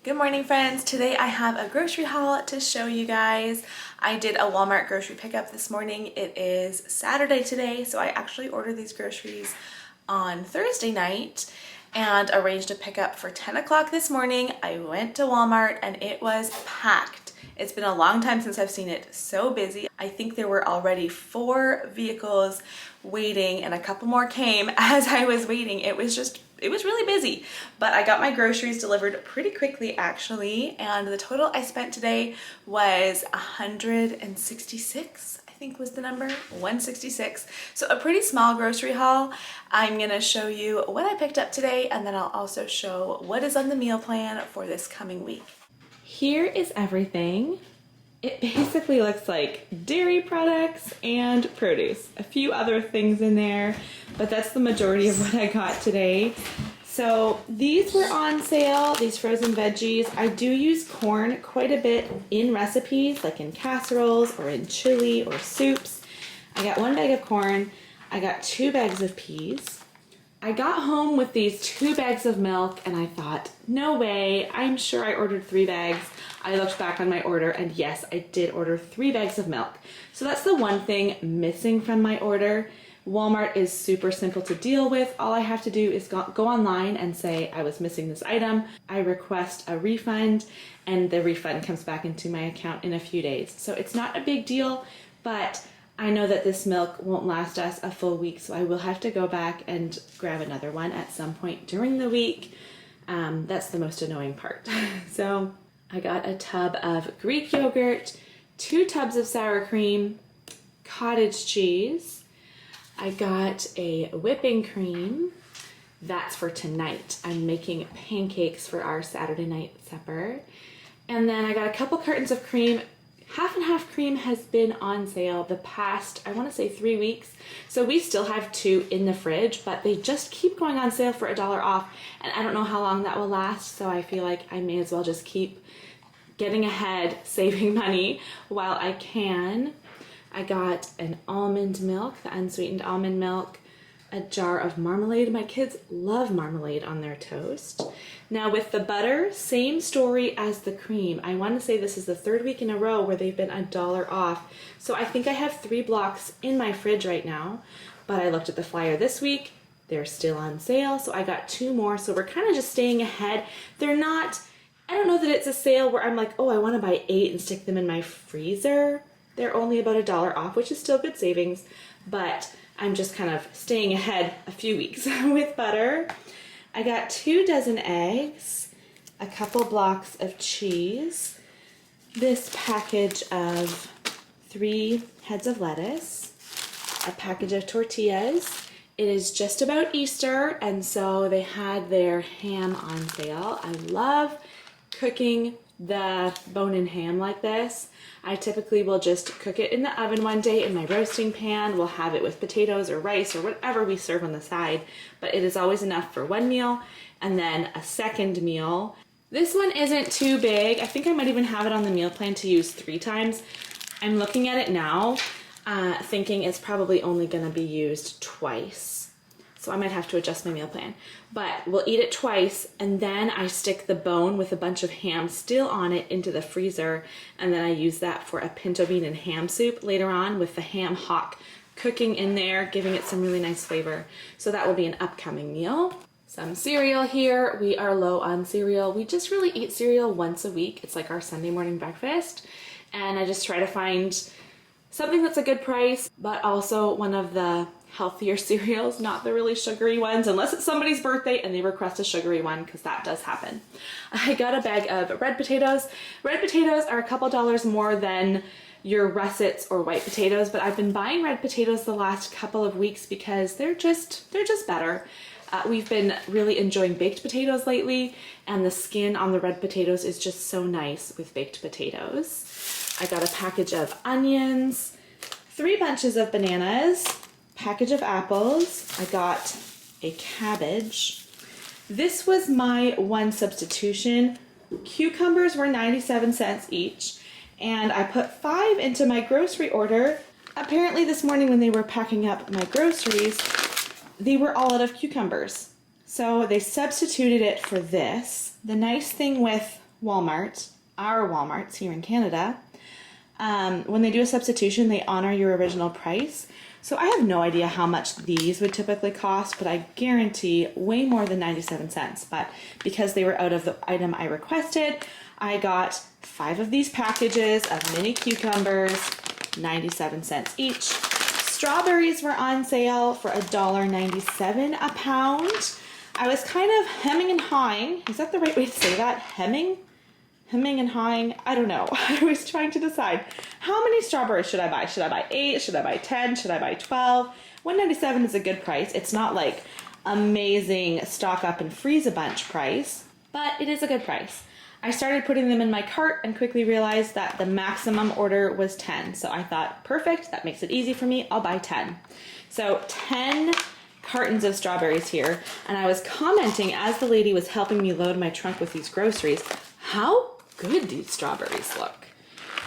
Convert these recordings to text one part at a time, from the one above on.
Good morning, friends. Today I have a grocery haul to show you guys. I did a Walmart grocery pickup this morning. It is Saturday today, so I actually ordered these groceries on Thursday night and arranged a pickup for 10 o'clock this morning. I went to Walmart and it was packed. It's been a long time since I've seen it so busy. I think there were already 4 vehicles waiting and a couple more came as I was waiting. It was really busy, but I got my groceries delivered pretty quickly actually, and the total I spent today was 166, I think was the number, 166. So a pretty small grocery haul. I'm gonna show you what I picked up today, and then I'll also show what is on the meal plan for this coming week. Here is everything. It basically looks like dairy products and produce. A few other things in there, but that's the majority of what I got today. So these were on sale, these frozen veggies. I do use corn quite a bit in recipes, like in casseroles or in chili or soups. I got 1 bag of corn. I got 2 bags of peas. I got home with these 2 bags of milk and I thought, no way, I'm sure I ordered 3 bags. I looked back on my order and yes, I did order 3 bags of milk. So that's the one thing missing from my order. Walmart is super simple to deal with. All I have to do is go online and say I was missing this item. I request a refund and the refund comes back into my account in a few days. So it's not a big deal, but I know that this milk won't last us a full week, so I will have to go back and grab another one at some point during the week. That's the most annoying part. So I got a tub of Greek yogurt, 2 tubs of sour cream, cottage cheese. I got a whipping cream. That's for tonight. I'm making pancakes for our Saturday night supper. And then I got a couple cartons of cream. Half and half cream has been on sale the past, I want to say 3 weeks. So we still have 2 in the fridge, but they just keep going on sale for $1 off. And I don't know how long that will last, so I feel like I may as well just keep getting ahead, saving money while I can. I got an almond milk, the unsweetened almond milk, a jar of marmalade. My kids love marmalade on their toast. Now with the butter, same story as the cream. I want to say this is the 3rd week in a row where they've been $1 off. So I think I have 3 blocks in my fridge right now, but I looked at the flyer this week. They're still on sale, so I got 2 more. So we're kind of just staying ahead. They're not, I don't know that it's a sale where I'm like, oh, I want to buy 8 and stick them in my freezer. They're only about $1 off, which is still good savings, but I'm just kind of staying ahead a few weeks with butter. I got 2 dozen eggs, a couple blocks of cheese, this package of 3 heads of lettuce, a package of tortillas. It is just about Easter, and so they had their ham on sale. I love cooking the bone-in ham like this. I typically will just cook it in the oven one day in my roasting pan. We'll have it with potatoes or rice or whatever we serve on the side, but it is always enough for 1 meal and then a second meal. This one isn't too big. I think I might even have it on the meal plan to use 3 times. I'm looking at it now, thinking it's probably only gonna be used twice. So I might have to adjust my meal plan, but we'll eat it twice and then I stick the bone with a bunch of ham still on it into the freezer, and then I use that for a pinto bean and ham soup later on with the ham hock cooking in there, giving it some really nice flavor. So that will be an upcoming meal. Some cereal here. We are low on cereal. We just really eat cereal once a week. It's like our Sunday morning breakfast, and I just try to find something that's a good price, but also one of the healthier cereals, not the really sugary ones, unless it's somebody's birthday and they request a sugary one, because that does happen. I got a bag of red potatoes. Red potatoes are a couple dollars more than your russets or white potatoes, but I've been buying red potatoes the last couple of weeks because they're just better. We've been really enjoying baked potatoes lately, and the skin on the red potatoes is just so nice with baked potatoes. I got a package of onions, 3 bunches of bananas, package of apples. I got a cabbage. This was my one substitution. Cucumbers were 97 cents each, and I put 5 into my grocery order. Apparently this morning when they were packing up my groceries, they were all out of cucumbers. So they substituted it for this. The nice thing with Walmart, our Walmarts here in Canada, when they do a substitution, they honor your original price. So I have no idea how much these would typically cost, but I guarantee way more than 97 cents. But because they were out of the item I requested, I got 5 of these packages of mini cucumbers, 97 cents each. Strawberries were on sale for $1.97 a pound. I was kind of hemming and hawing. Is that the right way to say that? Hemming and hawing? I don't know. I was trying to decide how many strawberries should I buy? Should I buy 8? Should I buy 10? Should I buy 12? $1.97 is a good price. It's not like amazing stock up and freeze a bunch price, but it is a good price. I started putting them in my cart and quickly realized that the maximum order was 10. So I thought, perfect, that makes it easy for me. I'll buy 10. So 10 cartons of strawberries here. And I was commenting as the lady was helping me load my trunk with these groceries, how good these strawberries look.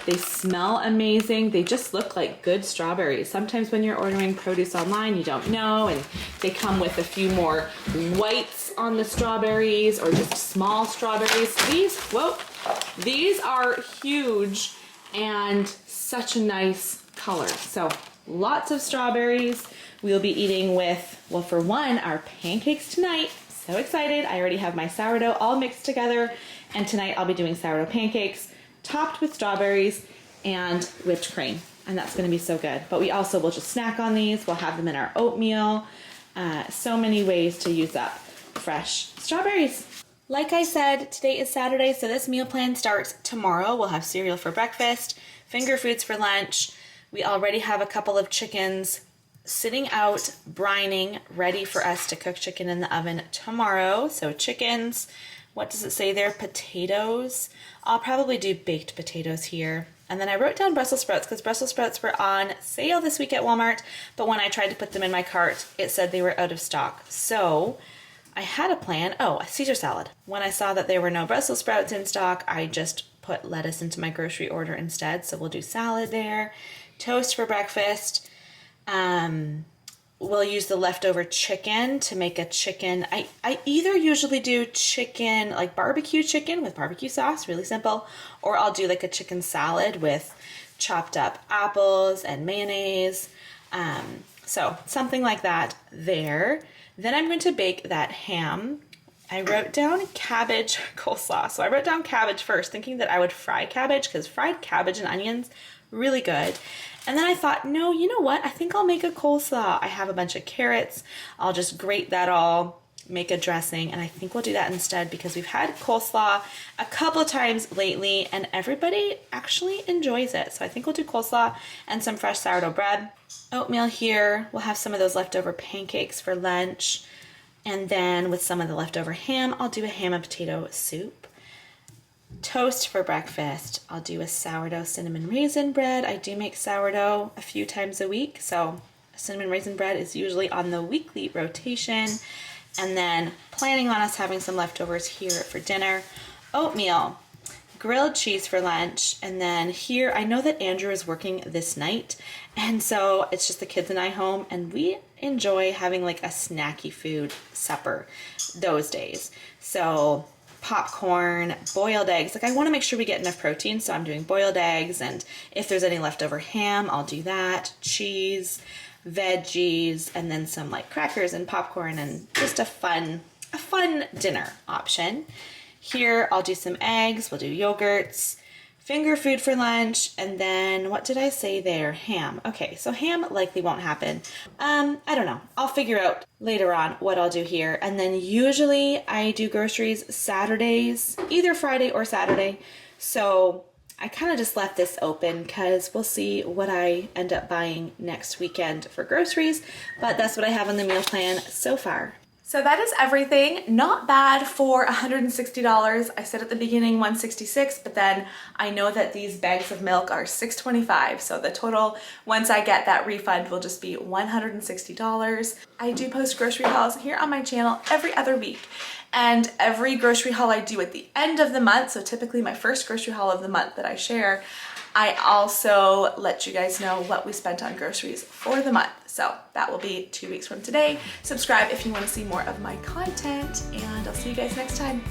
They smell amazing. They just look like good strawberries. Sometimes when you're ordering produce online, you don't know, and they come with a few more whites on the strawberries or just small strawberries. These are huge and such a nice color. So lots of strawberries. We'll be eating with, well, for one, our pancakes tonight. So excited. I already have my sourdough all mixed together, and tonight I'll be doing sourdough pancakes topped with strawberries and whipped cream, and that's going to be so good. But we also will just snack on these. We'll have them in our oatmeal. So many ways to use up fresh strawberries. Like I said, today is Saturday, so this meal plan starts tomorrow. We'll have cereal for breakfast, finger foods for lunch. We already have a couple of chickens sitting out, brining, ready for us to cook chicken in the oven tomorrow. So chickens, what does it say there? Potatoes. I'll probably do baked potatoes here. And then I wrote down Brussels sprouts because Brussels sprouts were on sale this week at Walmart, but when I tried to put them in my cart, it said they were out of stock. So I had a plan. Oh, a Caesar salad. When I saw that there were no Brussels sprouts in stock, I just put lettuce into my grocery order instead. So we'll do salad there. Toast for breakfast. We'll use the leftover chicken to make a chicken. I either usually do chicken, like barbecue chicken with barbecue sauce, really simple, or I'll do like a chicken salad with chopped up apples and mayonnaise. So something like that there. Then I'm going to bake that ham. I wrote down cabbage coleslaw. So I wrote down cabbage first, thinking that I would fry cabbage because fried cabbage and onions, really good. And then I thought, no, you know what? I think I'll make a coleslaw. I have a bunch of carrots. I'll just grate that all, make a dressing, and I think we'll do that instead because we've had coleslaw a couple of times lately and everybody actually enjoys it. So I think we'll do coleslaw and some fresh sourdough bread. Oatmeal here. We'll have some of those leftover pancakes for lunch. And then with some of the leftover ham, I'll do a ham and potato soup. Toast for breakfast. I'll do a sourdough cinnamon raisin bread. I do make sourdough a few times a week, so cinnamon raisin bread is usually on the weekly rotation. And then planning on us having some leftovers here for dinner. Oatmeal, grilled cheese for lunch, and then here I know that Andrew is working this night, and so it's just the kids and I home, and we enjoy having like a snacky food supper those days. So popcorn, boiled eggs. Like I want to make sure we get enough protein, so I'm doing boiled eggs, and if there's any leftover ham, I'll do that. Cheese, veggies, and then some like crackers and popcorn, and just a fun dinner option. Here I'll do some eggs, we'll do yogurts, finger food for lunch, and then what did I say there? Ham. Okay, so ham likely won't happen. I don't know. I'll figure out later on what I'll do here. And then usually I do groceries Saturdays, either Friday or Saturday. So I kind of just left this open because we'll see what I end up buying next weekend for groceries. But that's what I have on the meal plan so far. So that is everything. Not bad for $160. I said at the beginning $166, but then I know that these bags of milk are $6.25. So the total, once I get that refund, will just be $160. I do post grocery hauls here on my channel every other week. And every grocery haul I do at the end of the month, so typically my first grocery haul of the month that I share, I also let you guys know what we spent on groceries for the month. So that will be 2 weeks from today. Subscribe if you want to see more of my content, and I'll see you guys next time.